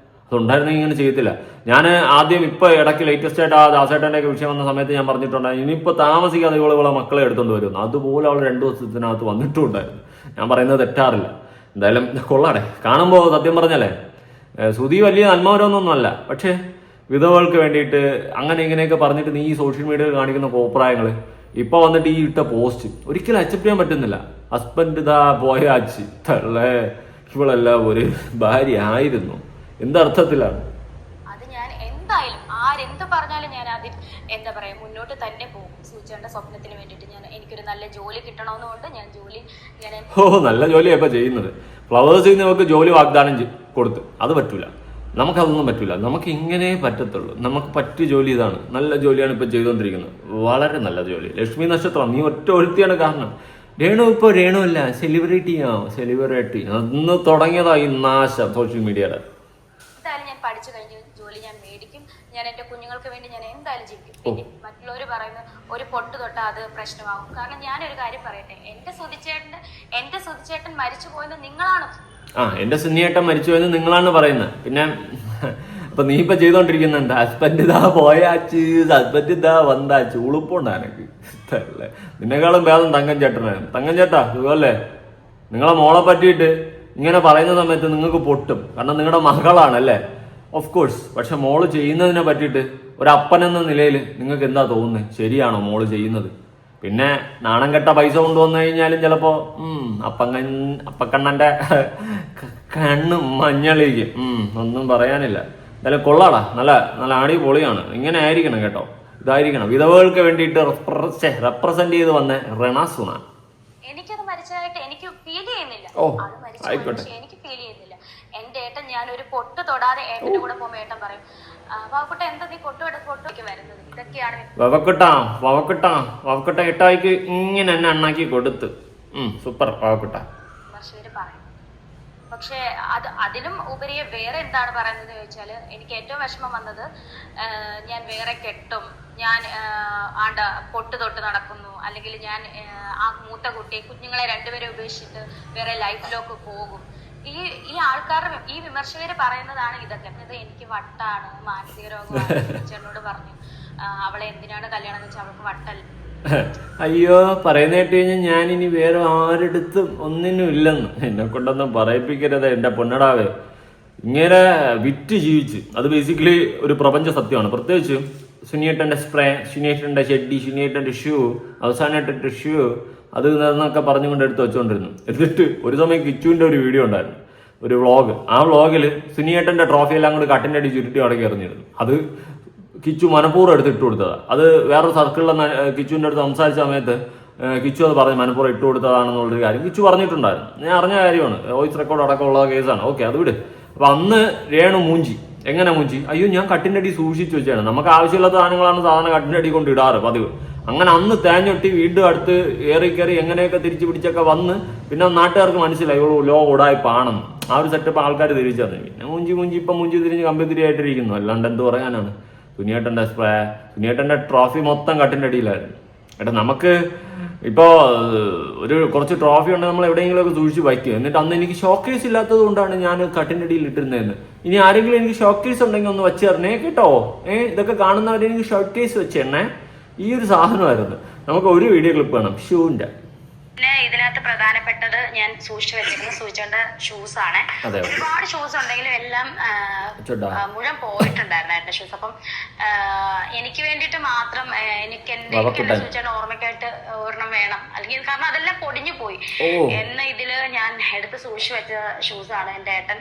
അതുണ്ടായിരുന്നെങ്കിൽ ഇങ്ങനെ ചെയ്യത്തില്ല. ഞാൻ ആദ്യം ഇപ്പോൾ ഇടയ്ക്ക് ലേറ്റസ്റ്റ് ആയിട്ട് ആ ദാസേട്ടൻ്റെ ഒക്കെ വിഷയം വന്ന സമയത്ത് ഞാൻ പറഞ്ഞിട്ടുണ്ടായിരുന്നു, ഇനിയിപ്പോൾ താമസിക്കാതെ ഇവളെ മക്കളെ എടുത്തുകൊണ്ട് വരുന്നു. അതുപോലെ അവൾ 2 ദിവസത്തിനകത്ത് വന്നിട്ടുണ്ടായിരുന്നു. ഞാൻ പറയുന്നത് തെറ്റാറില്ല. എന്തായാലും കൊള്ളാടെ കാണുമ്പോൾ. സത്യം പറഞ്ഞാലേ സുധി വലിയ നന്മവരൊന്നൊന്നുമല്ല, പക്ഷേ വിധവകൾക്ക് വേണ്ടിയിട്ട് അങ്ങനെ ഇങ്ങനെയൊക്കെ പറഞ്ഞിട്ട് നീ ഈ സോഷ്യൽ മീഡിയയിൽ കാണിക്കുന്ന കോപ്രായങ്ങൾ ഇപ്പൊ വന്നിട്ട് ഈ ഇട്ട പോസ്റ്റ് ഒരിക്കലും അക്സെപ്റ്റ് ചെയ്യാൻ പറ്റുന്നില്ല. ഹസ്ബൻഡ് പോയാച്ച് തള്ളേ, ഇവളെല്ലാം ഒരു ഭാര്യ ആയിരുന്നു. എന്തർത്ഥത്തിലാണ്? അത് ഞാൻ എന്തായാലും ആരെന്ത് പറഞ്ഞാലും ഞാൻ അതിൽ മുന്നോട്ട് തന്നെ പോകും. സൂചിയുടെ സ്വപ്നത്തിന് വേണ്ടിയിട്ട് എനിക്കൊരു നല്ല ജോലി കിട്ടണമെന്നുകൊണ്ട് ഞാൻ നല്ല ജോലിയാണ് ഇപ്പൊ ചെയ്യുന്നത്. ഫ്ലവേഴ്സിൽ നമുക്ക് ജോലി വാഗ്ദാനം കൊടുത്ത് അത് പറ്റൂല, നമുക്കതൊന്നും പറ്റൂല. നമുക്ക് ഇങ്ങനെ പറ്റത്തുള്ളൂ. നമുക്ക് പറ്റിയ ജോലി ഇതാണ്. നല്ല ജോലിയാണ് ഇപ്പൊ ചെയ്തുകൊണ്ടിരിക്കുന്നത്, വളരെ നല്ല ജോലി. ലക്ഷ്മി നക്ഷത്രം നീ ഒറ്റ ഒരുത്തിയാണ് കാരണം. രേണു അല്ല, സെലിബ്രിറ്റി അന്ന് തുടങ്ങിയതാ ഈ നാശം സോഷ്യൽ മീഡിയയുടെ. എന്തായാലും ഞാൻ പഠിച്ചു കഴിഞ്ഞ് ജോലി ഞാൻ മേടിക്കും. ഞാൻ എൻ്റെ കുഞ്ഞുങ്ങൾക്ക് വേണ്ടി ഞാൻ എന്തായാലും ജീവിക്കും. പിന്നെ മറ്റുള്ളവർ പറയുന്ന ഒരു പൊട്ട് തൊട്ടാൽ അത് പ്രശ്നമാകും. കാരണം ഞാനൊരു കാര്യം പറയട്ടെ, എന്റെ സുധിച്ചേട്ടൻ മരിച്ചു പോയെന്ന് നിങ്ങളാണ്. എന്റെ സുനിയേട്ടൻ മരിച്ചു പോയെന്ന് നിങ്ങളാണ് പറയുന്നത്. പിന്നെ അപ്പൊ നീ ഇപ്പൊ ചെയ്തോണ്ടിരിക്കുന്നുണ്ട് ഹസ്ബൻഡ് പോയാച്ച് ഹസ്ബൻഡ് വന്നാച്ച്. ഉളുപ്പുണ്ട് എനിക്ക്. നിന്നെക്കാളും ഭേദം തങ്കം ചേട്ടനായിരുന്നു. തങ്കം ചേട്ടാ സുഖമല്ലേ? നിങ്ങളെ മോളെ പറ്റിയിട്ട് ഇങ്ങനെ പറയുന്ന സമയത്ത് നിങ്ങൾക്ക് പൊട്ടും, കാരണം നിങ്ങളുടെ മകളാണല്ലേ, ഓഫ് കോഴ്സ്. പക്ഷെ മോള് ചെയ്യുന്നതിനെ പറ്റിയിട്ട് ഒരപ്പനെന്ന നിലയിൽ നിങ്ങൾക്ക് എന്താ തോന്നുന്നത്? ശരിയാണോ മോള് ചെയ്യുന്നത്? പിന്നെ നാണം കെട്ട പൈസ കൊണ്ടുവന്നു കഴിഞ്ഞാലും ചിലപ്പോ അപ്പക്കണ്ണന്റെ കണ്ണും മഞ്ഞളിക്കും. ഒന്നും പറയാനില്ല. എന്തായാലും കൊള്ളാടാ, നല്ല നല്ല അടിപൊളിയാണ്. ഇങ്ങനെ ആയിരിക്കണം കേട്ടോ, ഇതായിരിക്കണം വിധവകൾക്ക് വേണ്ടിയിട്ട് റെപ്രസെന്റ് ചെയ്ത് വന്ന റെനാസുണ. എനിക്കത് മരിച്ചതായിട്ട് എനിക്ക് ഫീൽ ചെയ്യുന്നില്ല. അത് മരിച്ചു, പക്ഷെ എനിക്ക് ഫീൽ ചെയ്യുന്നില്ല. എന്റെ ഏട്ടൻ, ഞാൻ ഒരു പൊട്ട് തൊടാതെ ഏട്ടന്റെ കൂടെ പോകുമ്പോ ഏട്ടൻ പറയും, വവക്കുട്ട എന്താ നീ പൊട്ടൊക്കെ വരുന്നത്? ഇതൊക്കെയാണ് വവക്കുട്ട എട്ടായിക്ക് ഇങ്ങനെ എന്നെ അണ്ണാക്കി കൊടുത്ത്. സൂപ്പർ വവക്കുട്ട. വിമർശകര് പറയും. പക്ഷെ അതിലും ഉപരി വേറെ എന്താണ് പറയുന്നത് ചോദിച്ചാല്, എനിക്ക് ഏറ്റവും വിഷമം വന്നത്, ഞാൻ വേറെ കെട്ടും, ഞാൻ പൊട്ട് തൊട്ട് നടക്കുന്നു, അല്ലെങ്കിൽ ഞാൻ ആ മൂത്ത കുട്ടിയെ കുഞ്ഞുങ്ങളെ രണ്ടുപേരെ ഉപേക്ഷിച്ചിട്ട് വേറെ ലൈഫിലേക്ക് പോകും. ഈ ആൾക്കാർ, ഈ വിമർശകര് പറയുന്നതാണ് ഇതൊക്കെ. ഇത് എനിക്ക് വട്ടാണ്, മാനസിക രോഗമാണ്. ചേട്ടനോട് പറഞ്ഞു, അവളെ എന്തിനാണ് കല്യാണം വെച്ചാൽ അവൾക്ക് വട്ടല്ല. അയ്യോ, പറയുന്ന കേട്ട് കഴിഞ്ഞാൽ ഞാനിനി വേറെ ആരെടുത്തും ഒന്നിനും ഇല്ലെന്ന്. എന്നെ കൊണ്ടൊന്നും പറയിപ്പിക്കരുത് എന്റെ പൊന്നടാവേ. ഇങ്ങനെ വിറ്റ് ജീവിച്ച്, അത് ബേസിക്കലി ഒരു പ്രപഞ്ച സത്യമാണ്. പ്രത്യേകിച്ച് സുനിയേട്ടന്റെ സ്പ്രേ, സുനിയേട്ടന്റെ ഷെഡി, സുനിയേട്ടന്റെ ഷൂ, അവസാനമായിട്ടിട്ട് ഷൂ, അത് എന്നൊക്കെ പറഞ്ഞുകൊണ്ട് എടുത്ത് വെച്ചോണ്ടിരുന്നു. എന്നിട്ട് ഒരു സമയം കിച്ചുവിന്റെ ഒരു വീഡിയോ ഉണ്ടായിരുന്നു, ഒരു വ്ളോഗ്. ആ വ്ളോഗിൽ സുനിയേട്ടന്റെ ട്രോഫി എല്ലാം കൂടി കട്ടിന്റെ അടി ചുരുട്ടി അടക്കി എറിഞ്ഞിരുന്നു. അത് കിച്ചു മനഃപൂർവ്വം എടുത്ത് ഇട്ട് കൊടുത്തതാണ്. അത് വേറൊരു സർക്കിളിൽ കിച്ചുവിന്റെ അടുത്ത് സംസാരിച്ച സമയത്ത് കിച്ചു അത് പറഞ്ഞ് മനഃപൂർവ്വം ഇട്ട് കൊടുത്തതാണെന്നുള്ളൊരു കാര്യം കിച്ചു പറഞ്ഞിട്ടുണ്ടായിരുന്നു. ഞാൻ അറിഞ്ഞ കാര്യമാണ്, വോയിസ് റെക്കോർഡ് അടക്കമുള്ള കേസാണ്. ഓക്കെ, അത് വിട്. അപ്പൊ അന്ന് രേണു മൂഞ്ചി. എങ്ങനെ മൂഞ്ചി? അയ്യോ, ഞാൻ കട്ടിന്റെ അടി സൂക്ഷിച്ചു വെച്ചാണ്. നമുക്ക് ആവശ്യമില്ലാത്ത സാധനങ്ങളാണ് സാധാരണ കട്ടിന്റെ അടി കൊണ്ട് ഇടാറ് പതിവ്. അങ്ങനെ അന്ന് തേഞ്ഞൊട്ടി വീണ്ടും അടുത്ത് ഏറി കയറി എങ്ങനെയൊക്കെ തിരിച്ചു പിടിച്ചൊക്കെ വന്ന് പിന്നെ നാട്ടുകാർക്ക് മനസ്സിലായി ഇവള് ലോ ഉടായ്പാണെന്ന്. ആ ഒരു സെറ്റപ്പ് ആൾക്കാർ തിരിച്ചറിഞ്ഞു. പിന്നെ മൂഞ്ചി ഇപ്പം മൂഞ്ചി തിരിഞ്ഞ് കമ്പിത്തിരിയായിട്ടിരിക്കുന്നു. അല്ലാണ്ട് എന്ത് പറയാനാണ്? സുനിയേട്ടന്റെ സ്പ്രേ, സുനിയേട്ടന്റെ ട്രോഫി മൊത്തം കട്ടിന്റെ അടിയിലായിരുന്നു. ഏട്ടാ, നമുക്ക് ഇപ്പോ കുറച്ച് ട്രോഫി ഉണ്ടെങ്കിൽ നമ്മൾ എവിടെയെങ്കിലും ഒക്കെ സൂക്ഷിച്ച് വയ്ക്കുക. എന്നിട്ട് അന്ന് എനിക്ക് ഷോക്കേസ് ഇല്ലാത്തത് കൊണ്ടാണ് ഞാൻ കട്ടിന്റെ അടിയിൽ ഇട്ടിരുന്നതെന്ന്. ഇനി ആരെങ്കിലും എനിക്ക് ഷോക്കേസ് ഉണ്ടെങ്കിൽ ഒന്ന് വെച്ച് തരണേ കേട്ടോ. ഇതൊക്കെ കാണുന്നവരെനിക്ക് ഷോക്കേസ് വെച്ചേണേ. ഈ ഒരു സാധനമായിരുന്നു. നമുക്ക് ഒരു വീഡിയോ ക്ലിപ്പ് വേണം ഷൂവിന്റെ. പിന്നെ ഇതിനകത്ത് പ്രധാനപ്പെട്ടത് ഞാൻ സൂക്ഷിച്ചു വെച്ചിരുന്ന സൂചിച്ചോണ്ട ഷൂസ് ആണ്. ഒരുപാട് ഷൂസ് ഉണ്ടെങ്കിലും എല്ലാം മുഴുവൻ പോയിട്ടുണ്ടായിരുന്നു എന്റെ ഷൂസ്. അപ്പം എനിക്ക് വേണ്ടിട്ട് മാത്രം എനിക്ക് എന്റെ സൂചിച്ചോണ്ട ഓർമ്മയ്ക്കായിട്ട് ഒരെണ്ണം വേണം, അല്ലെങ്കിൽ കാരണം അതെല്ലാം പൊടിഞ്ഞു പോയി എന്ന ഇതില് ഞാൻ എടുത്ത് സൂക്ഷിച്ചു വെച്ച ഷൂസ് ആണ്. എന്റെ ഏട്ടൻ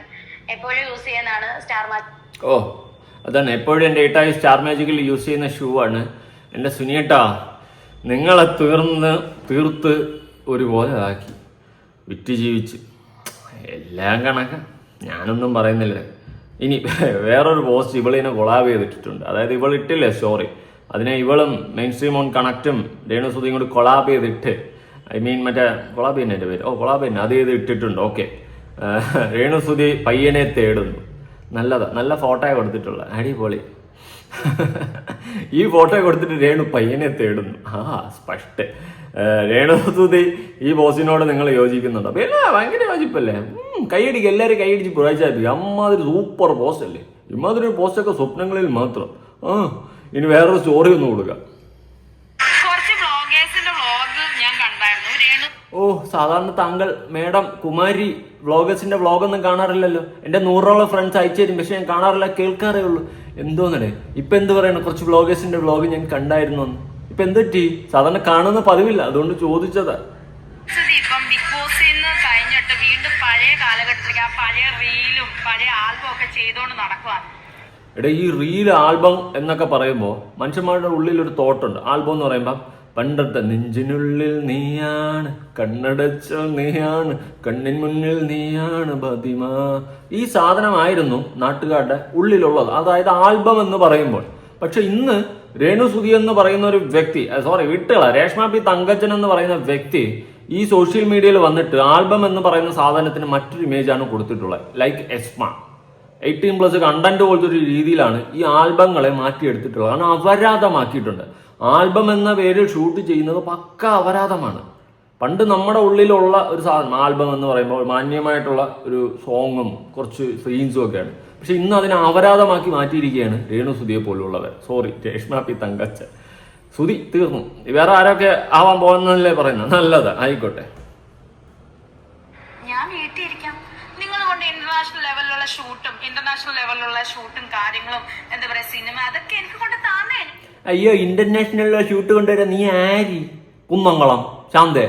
എപ്പോഴും യൂസ് ചെയ്യുന്നതാണ് സ്റ്റാർ മാജിക്. അതാണ് എപ്പോഴും എന്റെ ഏട്ടായി സ്റ്റാർ മാജിക്കിൽ യൂസ് ചെയ്യുന്ന ഷൂ ആണ്. എന്റെ സുനിയേട്ടാ, നിങ്ങളെ തീർത്ത് ഒരുപോലെ ആക്കി വിറ്റ് ജീവിച്ച് എല്ലാം കണക്ക. ഞാനൊന്നും പറയുന്നില്ല. ഇനി വേറൊരു പോസ്റ്റ് ഇവളിനെ കൊളാബ് ചെയ്തിട്ടുണ്ട്. അതായത് ഇവൾ ഇട്ടില്ലേ സ്റ്റോറി, അതിനെ ഇവളും മെയിൻ സ്ട്രീം ഓൺ കണക്റ്റും രേണു സുധിയും കൂടി കൊളാബ് ചെയ്തിട്ട്, ഐ മീൻ മറ്റേ കൊളാബ് തന്നെ എൻ്റെ പേര്, കൊളാബ് തന്നെ അത് ചെയ്ത് ഇട്ടിട്ടുണ്ട്. ഓക്കെ, രേണു സുധി പയ്യനെ തേടുന്നു. നല്ലതാ, നല്ല ഫോട്ടോ കൊടുത്തിട്ടുള്ള അടിപൊളി. ഈ ഫോട്ടോ കൊടുത്തിട്ട് രേണു പയ്യനെ തേടുന്നു. സ്പഷ്ട രേണു സുധി ഈ പോസ്റ്റിനോട് നിങ്ങൾ യോജിക്കുന്നുണ്ടോ? പിന്നെ ഭയങ്കര യോജിപ്പല്ലേ. കൈയടിക്ക്, എല്ലാവരും കൈയടിച്ച് പ്രോത്സാഹിപ്പിക്കും. അമ്മാതിരി സൂപ്പർ പോസ്റ്റ് അല്ലേ. ഇമാതിരി പോസ്റ്റൊക്കെ സ്വപ്നങ്ങളിൽ മാത്രം. ഇനി വേറൊരു സ്റ്റോറി ഒന്ന് കൊടുക്കാം. സാധാരണ താങ്കൾ മേഡം കുമാരി വ്ളോഗേഴ്സിന്റെ വ്ളോഗൊന്നും കാണാറില്ലല്ലോ. എന്റെ 100ഓളം ഫ്രണ്ട്സ് അയച്ചു തരും, പക്ഷെ ഞാൻ കാണാറില്ല, കേൾക്കാറേ ഉള്ളൂ. എന്തോന്നടേ ഇപ്പൊ എന്ത് പറയണം? കുറച്ച് വ്ളോഗേഴ്സിന്റെ വ്ളോഗ് ഞാൻ കണ്ടായിരുന്നു. ഇപ്പൊ എന്തെറ്റി? സാധാരണ കാണുന്ന പതിവില്ല, അതുകൊണ്ട് ചോദിച്ചതാ. ഇപ്പം ബിഗ് ബോസിൽ നിന്ന് കഴിഞ്ഞിട്ട് വീണ്ടും പഴയ കാലഘട്ടത്തിലേക്ക് ആ പഴയ റീലും പഴയ ആൽബം ഒക്കെ ചെയ്തോണ്ട് നടക്കുവാണ്. എടാ, ഈ റീൽ ആൽബം എന്നൊക്കെ പറയുമ്പോ മനുഷ്യന്മാരുടെ ഉള്ളിൽ ഒരു തോട്ടുണ്ട്. ആൽബം എന്ന് പറയുമ്പോ പണ്ടത്തെ നെഞ്ചിനുള്ളിൽ നീയാണ്, കണ്ണടച്ചോ നീയാണ്, കണ്ണിൻ മുന്നിൽ നീയാണ് ബദിമ. ഈ സാധനമായിരുന്നു നാട്ടുകാരുടെ ഉള്ളിലുള്ളത്, അതായത് ആൽബം എന്ന് പറയുമ്പോൾ. പക്ഷെ ഇന്ന് രേണു സുധി എന്ന് പറയുന്ന ഒരു വ്യക്തി, രേഷ്മ പി തങ്കച്ചൻ എന്ന് പറയുന്ന വ്യക്തി ഈ സോഷ്യൽ മീഡിയയിൽ വന്നിട്ട് ആൽബം എന്ന് പറയുന്ന സാധനത്തിന് മറ്റൊരു ഇമേജാണ് കൊടുത്തിട്ടുള്ളത്. ലൈക്ക് എസ്മ 18+ കണ്ടന്റ് പോലത്തെ ഒരു രീതിയിലാണ് ഈ ആൽബങ്ങളെ മാറ്റിയെടുത്തിട്ടുള്ളത്. കാരണം അപരാധമാക്കിയിട്ടുണ്ട്. ആൽബം എന്ന പേരിൽ ഷൂട്ട് ചെയ്യുന്നത് പക്ക അപരാധമാണ്. പണ്ട് നമ്മുടെ ഉള്ളിലുള്ള ഒരു സാധനം ആൽബം എന്ന് പറയുമ്പോൾ മാന്യമായിട്ടുള്ള ഒരു സോങ്ങും കുറച്ച് സീൻസും ഒക്കെയാണ്. പക്ഷെ ഇന്ന് അതിനെ അപരാധമാക്കി മാറ്റിയിരിക്കുകയാണ് രേണു സുധിയെ പോലുള്ളവർ. Sorry, Reshma P Thankachan. സുധി തീർന്നു. വേറെ ആരൊക്കെ ആവാൻ പോകുന്നല്ലേ പറയുന്നത്? നല്ലതാ, ആയിക്കോട്ടെ. ഞാൻ വീട്ടിലിരിക്കാം. നിങ്ങൾ കൊണ്ട് ഇന്റർനാഷണൽ ലെവലിലുള്ള ഷൂട്ടും കാര്യങ്ങളും എന്താ പറയാ സിനിമ, അതൊക്കെ എനിക്ക് കൊണ്ട് താന്നേ. അയ്യോ, ഇന്റർനാഷണൽ ഷൂട്ട് കൊണ്ടുവരാൻ നീ ആരി? കുന്നംകുളം ശാന്തേ,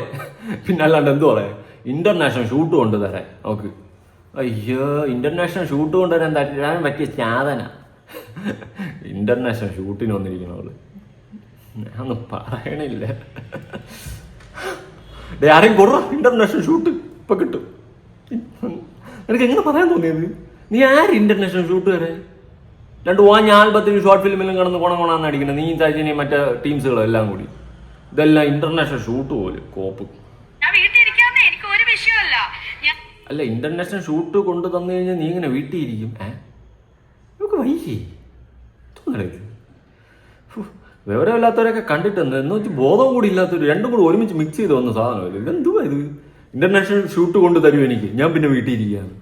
പിന്നെ അല്ലാണ്ട് എന്തു പറയാ, ഇന്റർനാഷണൽ ഷൂട്ട് കൊണ്ടുതരാൻ നോക്ക്. അയ്യോ, ഇന്റർനാഷണൽ ഷൂട്ട് കൊണ്ടുവരാൻ തരാൻ പറ്റിയ സാധന. ഇന്റർനാഷണൽ ഷൂട്ടിന് വന്നിരിക്കണവള്, ഞാനൊന്നും പറയണില്ല. ആരെയും കുറ ഇന്റർനാഷണൽ ഷൂട്ട് ഇപ്പൊ കിട്ടും. എനിക്ക് എങ്ങനെ പറയാൻ തോന്നിയത്? നീ ആര് ഇന്റർനാഷണൽ ഷൂട്ട് വരാൻ? രണ്ട് ഓഞ്ഞ ആൽബത്തിലും ഷോർട്ട് ഫിലിമിലും കിടന്ന് കൊണാന്ന് അടിക്കുന്നത് നീ ചാച്ചിനെയും മറ്റേ ടീംസുകളും എല്ലാം കൂടി. ഇതെല്ലാം ഇന്റർനാഷണൽ ഷൂട്ട് പോലെ കോപ്പ്. അല്ല, ഇന്റർനാഷണൽ ഷൂട്ട് കൊണ്ടു തന്നു കഴിഞ്ഞാൽ നീ ഇങ്ങനെ വീട്ടിൽ ഇരിക്കും? നമുക്ക് വൈകി തോന്നണത്. വിവരമില്ലാത്തവരൊക്കെ കണ്ടിട്ടെന്ന് എന്ന് വെച്ച് ബോധം കൂടി ഇല്ലാത്തവർ രണ്ടും കൂടി ഒരുമിച്ച് മിക്സ് ചെയ്ത് വന്ന സാധനം. ഇതെന്തുവാ ഇത്? ഇന്റർനാഷണൽ ഷൂട്ട് കൊണ്ട് തരും എനിക്ക്, ഞാൻ പിന്നെ വീട്ടിൽ ഇരിക്കുകയാണ്.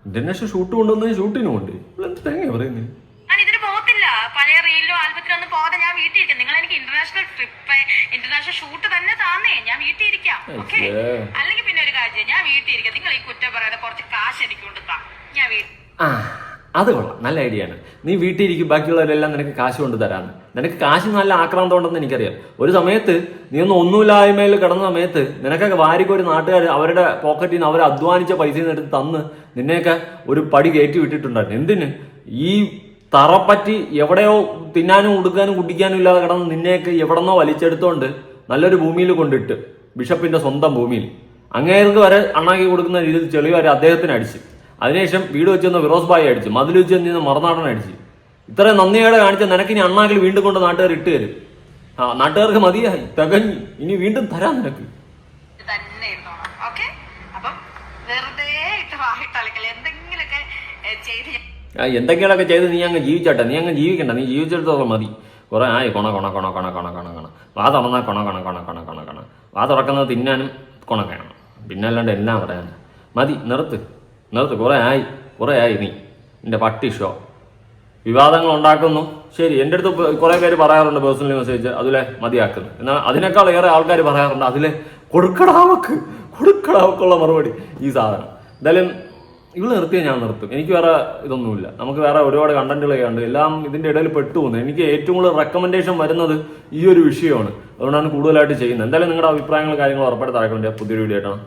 ഇന്റർനാഷണൽ ഷൂട്ട് കൊണ്ടുവന്നത് ഷൂട്ടിനും ഉണ്ട്. എന്ത് തേങ്ങ പറയുന്നത്? പഴയ റീലിലോ ആൽബത്തിലോ ഒന്നും പോകാതെ ഞാൻ വീട്ടിൽ ഇരിക്കാം. നിങ്ങൾ എനിക്ക് ഇന്റർനാഷണൽ ട്രിപ്പ്, ഇന്റർനാഷണൽ ഷൂട്ട് തന്നെ താന്നേ, ഞാൻ വീട്ടിൽ ഇരിക്കാം. ഓക്കെ, അല്ലെങ്കിൽ പിന്നെ ഒരു കാര്യം, ഞാൻ വീട്ടിൽ ഇരിക്കാം. നിങ്ങൾ ഈ കുറ്റം പറയാതെ കുറച്ച് കാശ് എനിക്ക് കൊണ്ടുത്താ, ഞാൻ വീട്ടിൽ. അത് കൊള്ളാം, നല്ല ഐഡിയ ആണ്. നീ വീട്ടിൽ ഇരിക്കും, ബാക്കിയുള്ളവരെല്ലാം നിനക്ക് കാശ് കൊണ്ട് തരാന്ന്. നിനക്ക് കാശ് നല്ല ആക്രാന്തം ഉണ്ടെന്ന് എനിക്കറിയാം. ഒരു സമയത്ത് നീ ഒന്നുമില്ലായ്മയിൽ കിടന്ന സമയത്ത് നിനക്കൊക്കെ വാരിക്കൊരു നാട്ടുകാർ അവരുടെ പോക്കറ്റിൽ നിന്ന് അവർ അധ്വാനിച്ച പൈസയിൽ നിന്ന് എടുത്ത് തന്ന് നിന്നെയൊക്കെ ഒരു പടി കയറ്റി വിട്ടിട്ടുണ്ടായിരുന്നു. എന്തിന്? ഈ തറപ്പറ്റി എവിടെയോ തിന്നാനും ഉടുക്കാനും കുടിക്കാനും ഇല്ലാതെ കിടന്ന് നിന്നെയൊക്കെ എവിടെന്നോ വലിച്ചെടുത്തോണ്ട് നല്ലൊരു ഭൂമിയിൽ കൊണ്ടിട്ട്, ബിഷപ്പിന്റെ സ്വന്തം ഭൂമിയിൽ അങ്ങേർക്ക് വരെ അണ്ണാക്കി കൊടുക്കുന്ന രീതിയിൽ ചെളി വരെ അദ്ദേഹത്തിന് അടിച്ച്, അതിനുശേഷം വീട് വെച്ചെന്ന് ഫിറോസ് ഭായി അടിച്ച്, മതിൽ വെച്ച് ചെന്ന് മറുനാടൻ അടിച്ച്, ഇത്രയും നന്ദിയോടെ കാണിച്ച നിനക്കിനി അണ്ണാക്കിൽ വീണ്ടും കൊണ്ട് നാട്ടുകാർ ഇട്ട് തരും. നാട്ടുകാർക്ക് മതിയായി, തികഞ്ഞു, ഇനി വീണ്ടും തരാം നിനക്ക്. എന്തൊക്കെയൊക്കെ ചെയ്ത് നീ അങ്ങ് ജീവിച്ചോട്ടെ. നീ അങ്ങ് ജീവിക്കണ്ട, നീ ജീവിച്ചെടുത്തോളം മതി. കുറെ ആയി കൊണ കൊണ കൊണ കൊണ കൊണ കൊണ കൊണ വാ തുറന്നാൽ കൊണ കൊണ കൊണ കൊണ കൊണ കൊണ വാ തുറക്കുന്നത് തിന്നാനും കൊണക്കണം. പിന്നെ അല്ലാണ്ട് എല്ലാം പറയാൻ മതി. നിർത്ത്. കുറെ ആയി നീ നിന്റെ പട്ടി ഷോ വിവാദങ്ങൾ ഉണ്ടാക്കുന്നു. ശരി, എൻ്റെ അടുത്ത് കുറെ പേര് പറയാറുണ്ട് പേഴ്സണലി മെസ്സേജ്, അതിലെ മതിയാക്കുന്നു. എന്നാൽ അതിനേക്കാൾ ഏറെ ആൾക്കാർ പറയാറുണ്ട് അതിലെ കൊടുക്കടാവക്കുള്ള മറുപടി ഈ സാധനം. എന്തായാലും ഇവള് നിർത്തിയാൽ ഞാൻ നിർത്തും. എനിക്ക് വേറെ ഇതൊന്നുമില്ല. നമുക്ക് വേറെ ഒരുപാട് കണ്ടന്റുകളൊക്കെ ഉണ്ട്, എല്ലാം ഇതിന്റെ ഇടയിൽ പെട്ടുപോകുന്നത്. എനിക്ക് ഏറ്റവും കൂടുതൽ റെക്കമെൻഡേഷൻ വരുന്നത് ഈ ഒരു വിഷയമാണ്. അതുകൊണ്ടാണ് കൂടുതലായിട്ട് ചെയ്യുന്നത്. എന്തായാലും നിങ്ങളുടെ അഭിപ്രായങ്ങൾ കാര്യങ്ങൾ ഉറപ്പായിട്ട് താഴെ പുതിയൊരു വീഡിയോ ആയിട്ടാണ്.